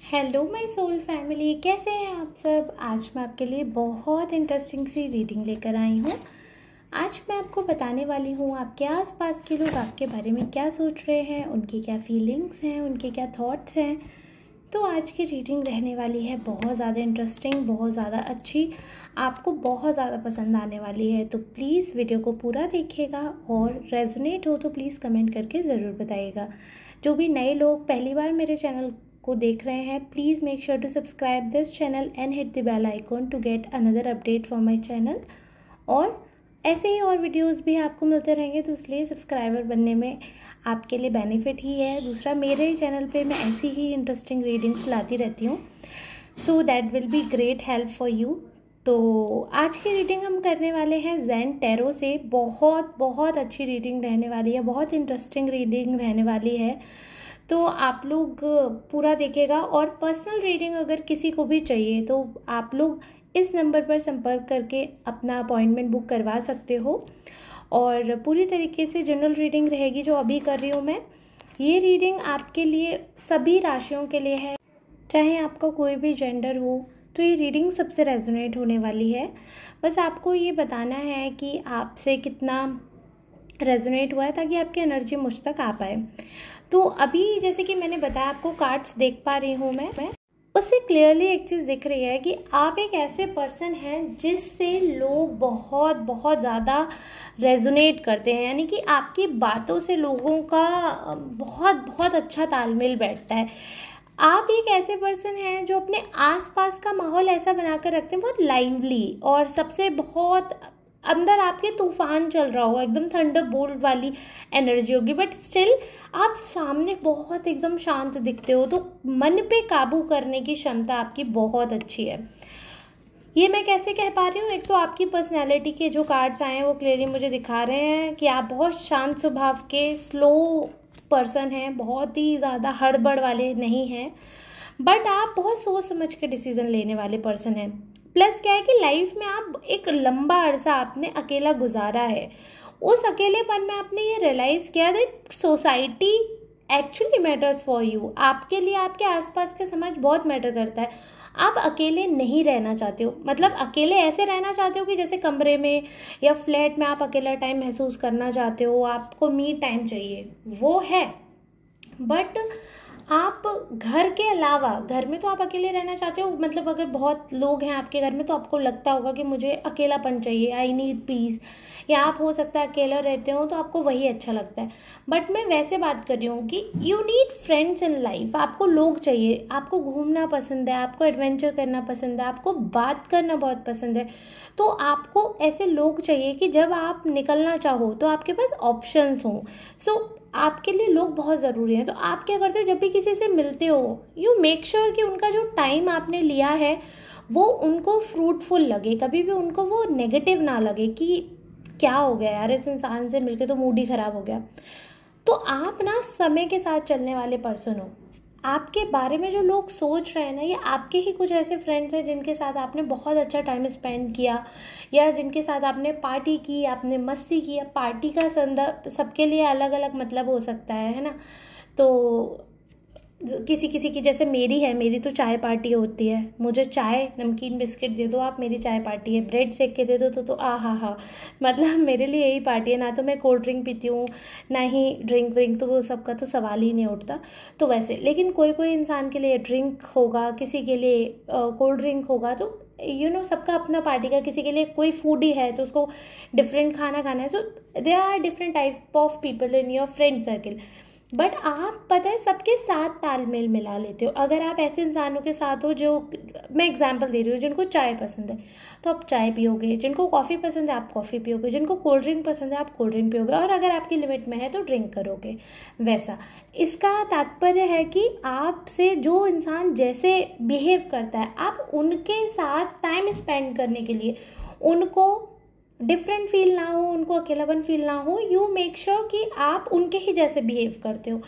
Hello my soul family, कैसे हैं आप सब। आज मैं आपके लिए बहुत इंटरेस्टिंग सी रीडिंग लेकर आई हूँ। आज मैं आपको बताने वाली हूँ आपके आसपास के लोग आपके बारे में क्या सोच रहे हैं, उनकी क्या फीलिंग्स हैं, उनके क्या थॉट्स हैं। तो आज की रीडिंग रहने वाली है बहुत ज़्यादा इंटरेस्टिंग, बहुत ज़्यादा अच्छी, आपको बहुत ज़्यादा पसंद आने वाली है। तो प्लीज़ वीडियो को पूरा देखिएगा और रेजोनेट हो तो प्लीज़ कमेंट करके ज़रूर बताइएगा। जो भी नए लोग पहली बार मेरे चैनल को देख रहे हैं, please make sure to subscribe this channel and hit the bell icon to get another update from my channel. और ऐसे ही और वीडियोस भी आपको मिलते रहेंगे, तो इसलिए सब्सक्राइबर बनने में आपके लिए बेनिफिट ही है। दूसरा, मेरे चैनल पे मैं ऐसी ही इंटरेस्टिंग रीडिंग्स लाती रहती हूँ, so that will be great help for you. तो आज की रीडिंग हम करने वाले हैं ज़ेन टैरो से। बहुत बहुत अच्छी रीडिंग रहने वाली है, बहुत इंटरेस्टिंग रीडिंग रहने वाली है। तो आप लोग पूरा देखेगा। और पर्सनल रीडिंग अगर किसी को भी चाहिए तो आप लोग इस नंबर पर संपर्क करके अपना अपॉइंटमेंट बुक करवा सकते हो। और पूरी तरीके से जनरल रीडिंग रहेगी जो अभी कर रही हूँ मैं। ये रीडिंग आपके लिए सभी राशियों के लिए है, चाहे आपका कोई भी जेंडर हो, तो ये रीडिंग सबसे रेजोनेट होने वाली है। बस आपको ये बताना है कि आपसे कितना रेजोनेट हुआ है, ताकि आपकी एनर्जी मुझ तक आ पाए। तो अभी जैसे कि मैंने बताया, आपको कार्ड्स देख पा रही हूँ मैं उससे क्लियरली एक चीज़ दिख रही है कि आप एक ऐसे पर्सन हैं जिससे लोग बहुत बहुत ज़्यादा रेजोनेट करते हैं, यानी कि आपकी बातों से लोगों का बहुत बहुत अच्छा तालमेल बैठता है। आप एक ऐसे पर्सन हैं जो अपने आसपास का माहौल ऐसा बनाकर रखते हैं, बहुत लाइवली, और सबसे बहुत अंदर आपके तूफान चल रहा होगा, एकदम थंडर बोल्ट वाली एनर्जी होगी, बट स्टिल आप सामने बहुत एकदम शांत दिखते हो। तो मन पे काबू करने की क्षमता आपकी बहुत अच्छी है। ये मैं कैसे कह पा रही हूँ, एक तो आपकी पर्सनैलिटी के जो कार्ड्स आए हैं वो क्लियरली मुझे दिखा रहे हैं कि आप बहुत शांत स्वभाव के स्लो पर्सन हैं, बहुत ही ज़्यादा हड़बड़ वाले नहीं हैं, बट आप बहुत सोच समझ के डिसीजन लेने वाले पर्सन हैं। प्लस क्या है कि लाइफ में आप एक लंबा अरसा आपने अकेला गुजारा है। उस अकेलेपन में आपने ये रियलाइज़ किया that society actually matters for you. आपके लिए आपके आसपास का समाज बहुत मैटर करता है। आप अकेले नहीं रहना चाहते हो, मतलब अकेले ऐसे रहना चाहते हो कि जैसे कमरे में या फ्लैट में आप अकेला टाइम महसूस करना चाहते हो, आपको मी टाइम चाहिए, वो है। बट आप घर के अलावा, घर में तो आप अकेले रहना चाहते हो, मतलब अगर बहुत लोग हैं आपके घर में तो आपको लगता होगा कि मुझे अकेलापन चाहिए, आई नीड पीस, या आप हो सकता है अकेला रहते हो तो आपको वही अच्छा लगता है। बट मैं वैसे बात कर रही हूँ कि you need friends in life. आपको लोग चाहिए, आपको घूमना पसंद है, आपको एडवेंचर करना पसंद है, आपको बात करना बहुत पसंद है। तो आपको ऐसे लोग चाहिए कि जब आप निकलना चाहो तो आपके पास ऑप्शंस हों। सो आपके लिए लोग बहुत ज़रूरी हैं। तो आप क्या करते हो, जब भी किसी से मिलते हो, यू मेक श्योर कि उनका जो टाइम आपने लिया है वो उनको फ्रूटफुल लगे, कभी भी उनको वो नेगेटिव ना लगे कि क्या हो गया यार, इस इंसान से मिलके तो मूड ही ख़राब हो गया। तो आप ना समय के साथ चलने वाले पर्सन हो। आपके बारे में जो लोग सोच रहे हैं ना, ये आपके ही कुछ ऐसे फ्रेंड्स हैं जिनके साथ आपने बहुत अच्छा टाइम स्पेंड किया, या जिनके साथ आपने पार्टी की, आपने मस्ती की। पार्टी का संदर्भ सबके लिए अलग अलग मतलब हो सकता है ना। तो किसी किसी की, जैसे मेरी है, मेरी तो चाय पार्टी होती है। मुझे चाय नमकीन बिस्किट दे दो आप, मेरी चाय पार्टी है। ब्रेड सेक के दे दो तो आ हा हा, मतलब मेरे लिए यही पार्टी है। ना तो मैं कोल्ड ड्रिंक पीती हूँ, ना ही ड्रिंक व्रिंक, तो वो सबका तो सवाल ही नहीं उठता। तो वैसे, लेकिन कोई कोई इंसान के लिए ड्रिंक होगा, किसी के लिए कोल्ड ड्रिंक होगा। तो सबका अपना पार्टी का, किसी के लिए कोई फूडी है तो उसको डिफरेंट खाना खाना है। So there are different type of people in your friend circle. But आप पता है सबके साथ तालमेल मिला लेते हो। अगर आप ऐसे इंसानों के साथ हो, जो मैं एग्जांपल दे रही हूँ, जिनको चाय पसंद है तो आप चाय पियोगे, जिनको कॉफ़ी पसंद है आप कॉफ़ी पियोगे, जिनको कोल्ड ड्रिंक पसंद है आप कोल्ड ड्रिंक पियोगे, और अगर आपकी लिमिट में है तो ड्रिंक करोगे। वैसा इसका तात्पर्य है कि आपसे जो इंसान जैसे बिहेव करता है, आप उनके साथ टाइम स्पेंड करने के लिए, उनको डिफरेंट फील ना हो, उनको अकेलापन फील ना हो, यू मेक श्योर कि आप उनके ही जैसे बिहेव करते हो।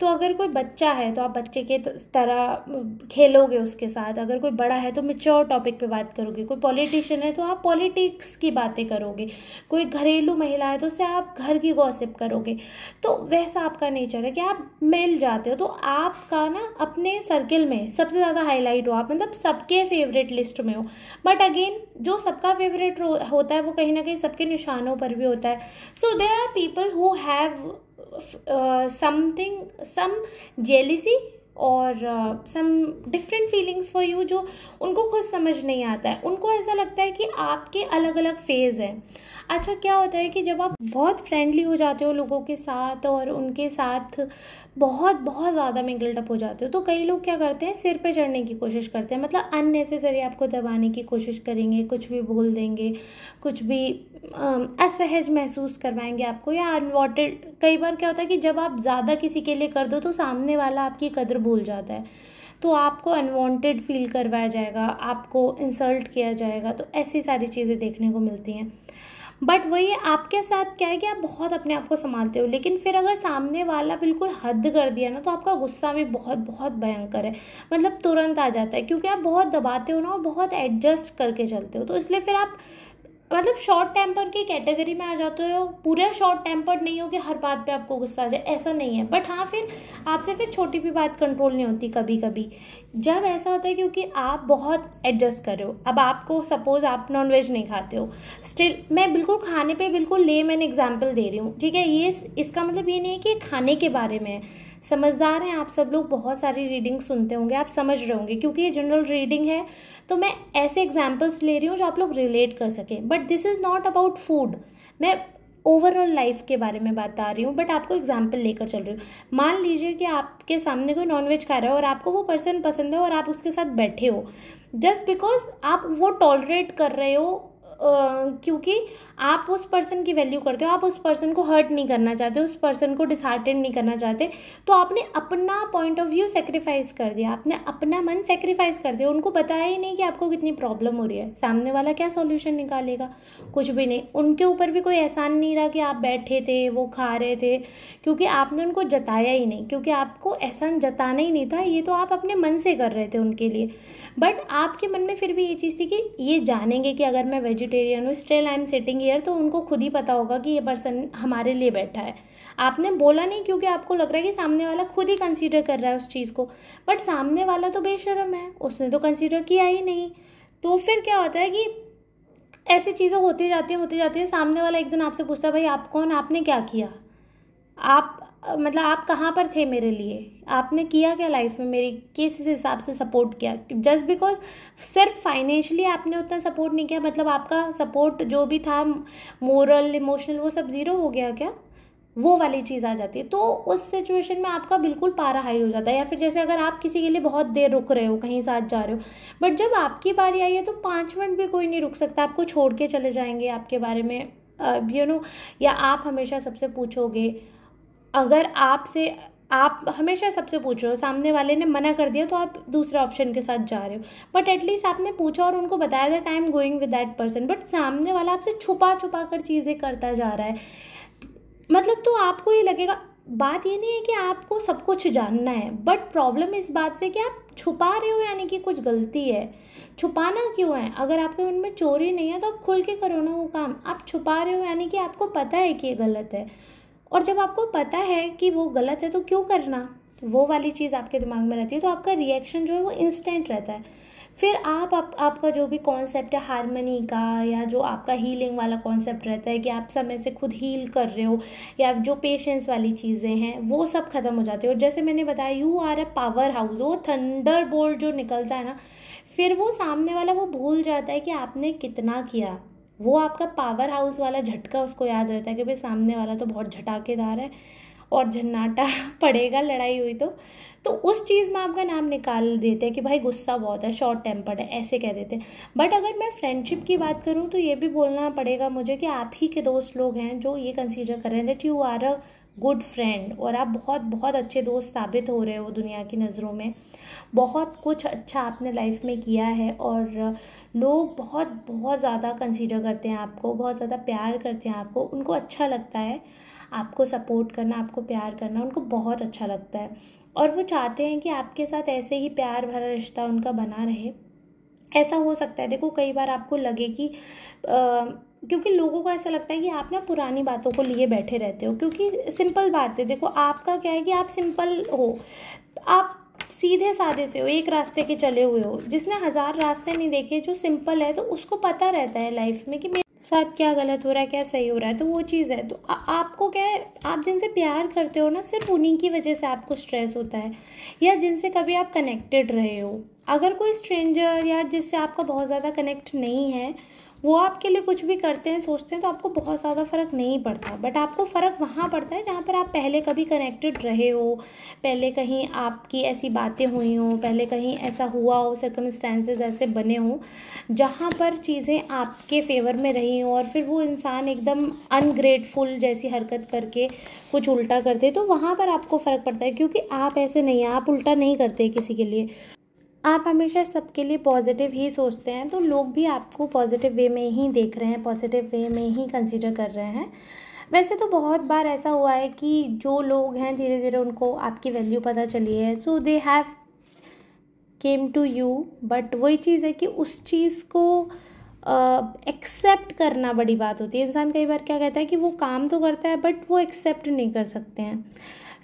तो अगर कोई बच्चा है तो आप बच्चे के तरह खेलोगे उसके साथ, अगर कोई बड़ा है तो मैच्योर टॉपिक पे बात करोगे, कोई पॉलिटिशियन है तो आप पॉलिटिक्स की बातें करोगे, कोई घरेलू महिला है तो उससे आप घर की गॉसिप करोगे। तो वैसा आपका नेचर है कि आप मिल जाते हो, तो आपका ना अपने सर्किल में सबसे ज़्यादा हाईलाइट हो आप, मतलब सबके फेवरेट लिस्ट में हो। बट अगेन जो सबका फेवरेट होता है वो कहीं ना कहीं सबके निशानों पर भी होता है। So there are people who have something, some jealousy और some different feelings for you, जो उनको खुद समझ नहीं आता है। उनको ऐसा लगता है कि आपके अलग अलग फेज़ हैं। अच्छा, क्या होता है कि जब आप बहुत फ्रेंडली हो जाते हो लोगों के साथ और उनके साथ बहुत बहुत ज़्यादा मिंगल्ड अप हो जाते हो, तो कई लोग क्या करते हैं, सिर पे चढ़ने की कोशिश करते हैं, मतलब अननेसेसरी आपको दबाने की कोशिश करेंगे, कुछ भी बोल देंगे, कुछ भी असहज महसूस करवाएंगे आपको, या अनवांटेड। कई बार क्या होता है कि जब आप ज़्यादा किसी के लिए कर दो तो सामने वाला आपकी कदर भूल जाता है, तो आपको अनवांटेड फील करवाया जाएगा, आपको इंसल्ट किया जाएगा। तो ऐसी सारी चीज़ें देखने को मिलती हैं। बट वही आपके साथ क्या है कि आप बहुत अपने आप को संभालते हो, लेकिन फिर अगर सामने वाला बिल्कुल हद कर दिया ना, तो आपका गुस्सा भी बहुत बहुत भयंकर है, मतलब तुरंत आ जाता है, क्योंकि आप बहुत दबाते हो ना और बहुत एडजस्ट करके चलते हो। तो इसलिए फिर आप मतलब शॉर्ट टेम्पर की कैटेगरी में आ जाते हो। पूरे शॉर्ट टेम्पर्ड नहीं हो कि हर बात पे आपको गुस्सा आ जाए, ऐसा नहीं है। बट हाँ, फिर आपसे फिर छोटी भी बात कंट्रोल नहीं होती कभी कभी। जब ऐसा होता है क्योंकि आप बहुत एडजस्ट कर रहे हो। अब आपको सपोज आप नॉनवेज नहीं खाते हो, स्टिल मैं बिल्कुल खाने पे बिल्कुल लेमैन एग्जांपल दे रही हूँ, ठीक है। ये इसका मतलब ये नहीं है कि खाने के बारे में है। समझदार हैं आप सब लोग, बहुत सारी रीडिंग सुनते होंगे, आप समझ रहे होंगे, क्योंकि ये जनरल रीडिंग है तो मैं ऐसे एग्जाम्पल्स ले रही हूँ जो आप लोग रिलेट कर सकें। But this is not about food, मैं ओवरऑल लाइफ के बारे में बता रही हूँ, बट आपको एग्जाम्पल लेकर चल रही हूँ। मान लीजिए कि आपके सामने कोई नॉनवेज खा रहा है और आपको वो पर्सन पसंद है और आप उसके साथ बैठे हो, जस्ट बिकॉज आप वो टॉलरेट कर रहे हो क्योंकि आप उस पर्सन की वैल्यू करते हो, आप उस पर्सन को हर्ट नहीं करना चाहते, उस पर्सन को डिसहार्टेंड नहीं करना चाहते, तो आपने अपना पॉइंट ऑफ व्यू सेक्रीफाइस कर दिया, आपने अपना मन सेक्रीफाइस कर दिया। उनको बताया ही नहीं कि आपको कितनी प्रॉब्लम हो रही है। सामने वाला क्या सॉल्यूशन निकालेगा, कुछ भी नहीं। उनके ऊपर भी कोई एहसान नहीं रहा कि आप बैठे थे, वो खा रहे थे, क्योंकि आपने उनको जताया ही नहीं, क्योंकि आपको एहसान जताना ही नहीं था, ये तो आप अपने मन से कर रहे थे उनके लिए। बट आपके मन में फिर भी ये चीज़ थी कि ये जानेंगे कि अगर मैं वेजिटेरियन हूँ, still I am sitting here, तो उनको खुद ही पता होगा कि ये पर्सन हमारे लिए बैठा है। आपने बोला नहीं क्योंकि आपको लग रहा है कि सामने वाला खुद ही कंसीडर कर रहा है उस चीज़ को, बट सामने वाला तो बेशर्म है, उसने तो कंसीडर किया ही नहीं। तो फिर क्या होता है कि ऐसी चीज़ें होती जाती हैं। सामने वाला एक दिन आपसे पूछता है, भाई आप कौन, आपने क्या किया, आप मतलब आप कहाँ पर थे मेरे लिए, आपने किया क्या लाइफ में, मेरी किस हिसाब से सपोर्ट किया। जस्ट बिकॉज सिर्फ फाइनेंशियली आपने उतना सपोर्ट नहीं किया, मतलब आपका सपोर्ट जो भी था मोरल इमोशनल वो सब ज़ीरो हो गया क्या, वो वाली चीज़ आ जाती है। तो उस सिचुएशन में आपका बिल्कुल पारा हाई हो जाता है। या फिर जैसे अगर आप किसी के लिए बहुत देर रुक रहे हो, कहीं साथ जा रहे हो, बट जब आपकी बारी आई है तो 5 मिनट भी कोई नहीं रुक सकता, आपको छोड़ के चले जाएंगे आपके बारे में या आप हमेशा सबसे पूछोगे। अगर आप हमेशा सबसे पूछ रहे हो, सामने वाले ने मना कर दिया तो आप दूसरे ऑप्शन के साथ जा रहे हो, बट एटलीस्ट आपने पूछा और उनको बताया that I am going with that person. But सामने वाला आपसे छुपा छुपा कर चीज़ें करता जा रहा है, मतलब तो आपको ये लगेगा। बात ये नहीं है कि आपको सब कुछ जानना है, बट प्रॉब्लम इस बात से कि आप छुपा रहे हो, यानी कि कुछ गलती है। छुपाना क्यों है, अगर आपके मन में चोरी नहीं है तो आप खुल के करो ना वो काम। आप छुपा रहे हो यानी कि आपको पता है कि ये गलत है, और जब आपको पता है कि वो गलत है तो क्यों करना, वो वाली चीज़ आपके दिमाग में रहती है। तो आपका रिएक्शन जो है वो इंस्टेंट रहता है। फिर आपका जो भी कॉन्सेप्ट है हार्मनी का, या जो आपका हीलिंग वाला कॉन्सेप्ट रहता है कि आप समय से खुद हील कर रहे हो, या जो पेशेंस वाली चीज़ें हैं वो सब खत्म हो जाती है। और जैसे मैंने बताया, you are a power house, वो थंडर बोल्ट जो निकलता है ना, फिर वो सामने वाला वो भूल जाता है कि आपने कितना किया। वो आपका पावर हाउस वाला झटका उसको याद रहता है कि भाई सामने वाला तो बहुत झटाकेदार है और झन्नाटा पड़ेगा लड़ाई हुई तो उस चीज़ में आपका नाम निकाल देते हैं कि भाई गुस्सा बहुत है, शॉर्ट टेम्पर्ड है, ऐसे कह देते हैं। बट अगर मैं फ्रेंडशिप की बात करूँ तो ये भी बोलना पड़ेगा मुझे कि आप ही के दोस्त लोग हैं जो ये कंसीडर कर रहे हैं that you are a good friend, और आप बहुत बहुत अच्छे दोस्त साबित हो रहे हो दुनिया की नज़रों में। बहुत कुछ अच्छा आपने लाइफ में किया है और लोग बहुत बहुत ज़्यादा कंसीडर करते हैं आपको, बहुत ज़्यादा प्यार करते हैं आपको, उनको अच्छा लगता है। आपको सपोर्ट करना, आपको प्यार करना उनको बहुत अच्छा लगता है, और वो चाहते हैं कि आपके साथ ऐसे ही प्यार भरा रिश्ता उनका बना रहे। ऐसा हो सकता है, देखो कई बार आपको लगे कि क्योंकि लोगों को ऐसा लगता है कि आप ना पुरानी बातों को लिए बैठे रहते हो, क्योंकि सिंपल बात है, देखो आपका क्या है कि आप सिंपल हो, आप सीधे साधे से हो, एक रास्ते के चले हुए हो। जिसने 1000 रास्ते नहीं देखे, जो सिंपल है, तो उसको पता रहता है लाइफ में कि मेरे साथ क्या गलत हो रहा है, क्या सही हो रहा है, तो वो चीज़ है। तो आपको क्या है, आप जिनसे प्यार करते हो ना, सिर्फ उन्हीं की वजह से आपको स्ट्रेस होता है, या जिनसे कभी आप कनेक्टेड रहे हो। अगर कोई स्ट्रेंजर या जिससे आपका बहुत ज़्यादा कनेक्ट नहीं है, वो आपके लिए कुछ भी करते हैं, सोचते हैं, तो आपको बहुत ज़्यादा फ़र्क नहीं पड़ता। बट आपको फ़र्क वहाँ पड़ता है जहाँ पर आप पहले कभी कनेक्टेड रहे हो, पहले कहीं आपकी ऐसी बातें हुई हों, पहले कहीं ऐसा हुआ हो, सर्कमस्टेंसेस ऐसे बने हों जहाँ पर चीज़ें आपके फेवर में रही हों, और फिर वो इंसान एकदम अनग्रेटफुल जैसी हरकत करके कुछ उल्टा करते, तो वहाँ पर आपको फ़र्क पड़ता है। क्योंकि आप ऐसे नहीं हैं, आप उल्टा नहीं करते किसी के लिए, आप हमेशा सबके लिए पॉजिटिव ही सोचते हैं, तो लोग भी आपको पॉजिटिव वे में ही देख रहे हैं, पॉजिटिव वे में ही कंसीडर कर रहे हैं। वैसे तो बहुत बार ऐसा हुआ है कि जो लोग हैं धीरे धीरे उनको आपकी वैल्यू पता चली है, so they have came to you. But वही चीज़ है कि उस चीज़ को एक्सेप्ट करना बड़ी बात होती है। इंसान कई बार क्या कहता है कि वो काम तो करता है बट वो एक्सेप्ट नहीं कर सकते हैं।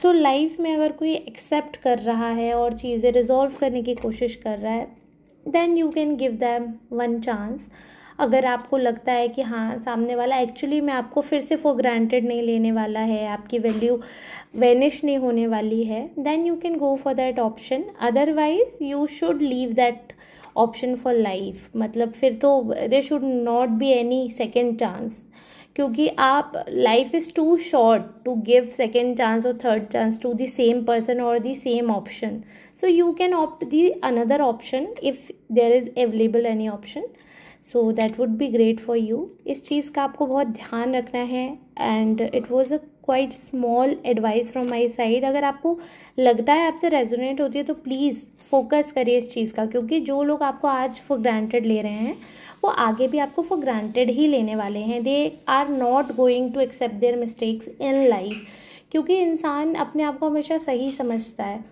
सो लाइफ में अगर कोई एक्सेप्ट कर रहा है और चीज़ें रिजॉल्व करने की कोशिश कर रहा है, then you can give them one chance. अगर आपको लगता है कि हाँ, सामने वाला एक्चुअली में आपको फिर से फॉर ग्रांटेड नहीं लेने वाला है, आपकी वैल्यू वेनिश नहीं होने वाली है, then you can go for that option. Otherwise you should leave that option for life. मतलब फिर तो there should not be any second chance, क्योंकि आप life is too short to give second chance और third chance to the same person और the same option. So you can opt the another option if there is available any option, so that would be great for you. इस चीज़ का आपको बहुत ध्यान रखना है, and it was a quite small advice from my side. अगर आपको लगता है आपसे रेजोनेट होती है तो प्लीज़ फोकस करिए इस चीज़ का, क्योंकि जो लोग आपको आज फॉर ग्रांटेड ले रहे हैं वो आगे भी आपको फॉर ग्रांटेड ही लेने वाले हैं। They are not going to accept their mistakes in life, क्योंकि इंसान अपने आप को हमेशा सही समझता है,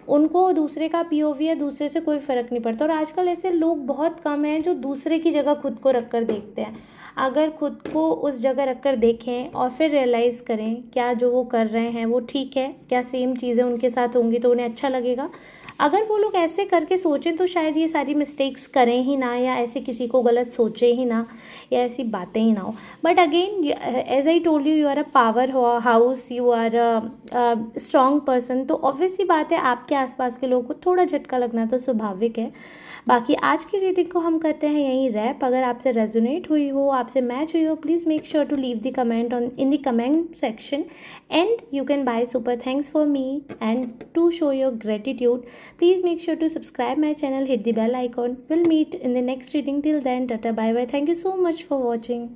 उनको दूसरे का पीओवी या दूसरे से कोई फ़र्क नहीं पड़ता। और आजकल ऐसे लोग बहुत कम हैं जो दूसरे की जगह खुद को रख कर देखते हैं। अगर खुद को उस जगह रख कर देखें और फिर रियलाइज़ करें क्या जो वो कर रहे हैं वो ठीक है, क्या सेम चीज़ें उनके साथ होंगी तो उन्हें अच्छा लगेगा। अगर वो लोग ऐसे करके सोचें तो शायद ये सारी मिस्टेक्स करें ही ना, या ऐसे किसी को गलत सोचें ही ना, या ऐसी बातें ही ना हो। But again as I told you, you are a power house, you are a strong person, तो ऑब्वियस सी बात है आपके आसपास के लोगों को थोड़ा झटका लगना तो स्वाभाविक है। बाकी आज की रीडिंग को हम करते हैं यहीं रैप। अगर आपसे रेजोनेट हुई हो, आपसे मैच हुई हो, please make sure to leave the comment in the comment section, and you can buy super thanks for me and to show your gratitude. Please make sure to subscribe my channel, hit the bell icon. We'll meet in the next reading. Till then, tata, bye bye. Thank you so much for watching.